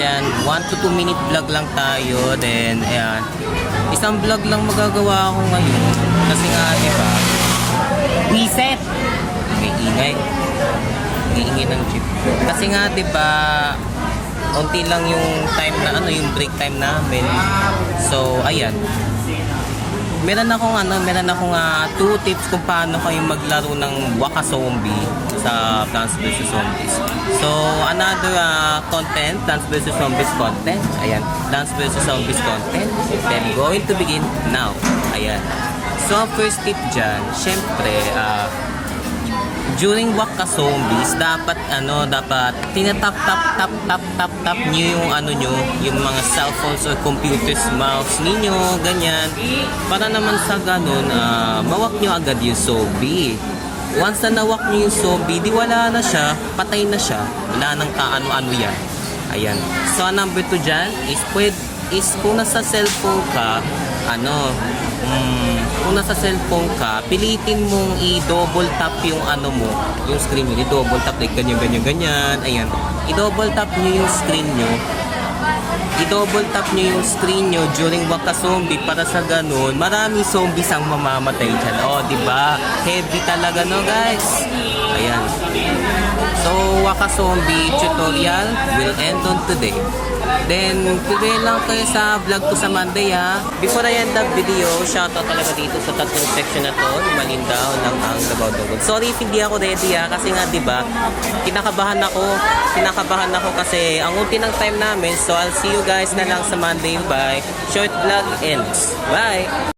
ayan, 1 to 2 minute vlog lang tayo. Then, ayan, isang vlog lang magagawa ako ngayon. Kasi nga, di ba, reset! May ingay. May ingay ng chip. Kasi nga, di ba, konti lang yung time na, yung break time namin. So, ayan. Meron akong 2 tips kung paano kayo maglaro ng Waka Zombie sa Plants vs Zombies. So, another content, Plants vs Zombies content. Ayan, Plants vs Zombies content. Then, going to begin now. Ayan. So, first tip dyan, syempre, during Waka Zombies, dapat tinatap nyo yung yung mga cellphones or computers, mouse ninyo, ganyan. Para naman sa ganun, mawak nyo agad yung zombie. Once na nawak nyo yung zombie, di wala na siya, patay na siya, wala nang kaano-ano yan. Ayan. So, number 2 dyan is kung nasa cellphone ka, kung nasa cellphone ka, pilitin mong i-double tap yung yung screen mo. I-double tap like ganyan. Ayan. I-double tap nyo yung screen nyo. I-double tap nyo yung screen nyo during Waka Zombie para sa ganun, maraming zombies ang mamamatay dyan. O, diba? Heavy talaga, no, guys? Ayan. So, Waka Zombie tutorial will end on today. Then, today lang kayo sa vlog ko sa Monday, ha. Before I end the video, shoutout talaga dito sa tatlong section na to, Malindaw ng ang Davao Dugod. Sorry if hindi ako ready, ha, kasi nga, diba, kinakabahan ako kasi ang unti ng time namin. So, I'll see you guys na lang sa Monday. Bye. Short vlog ends. Bye.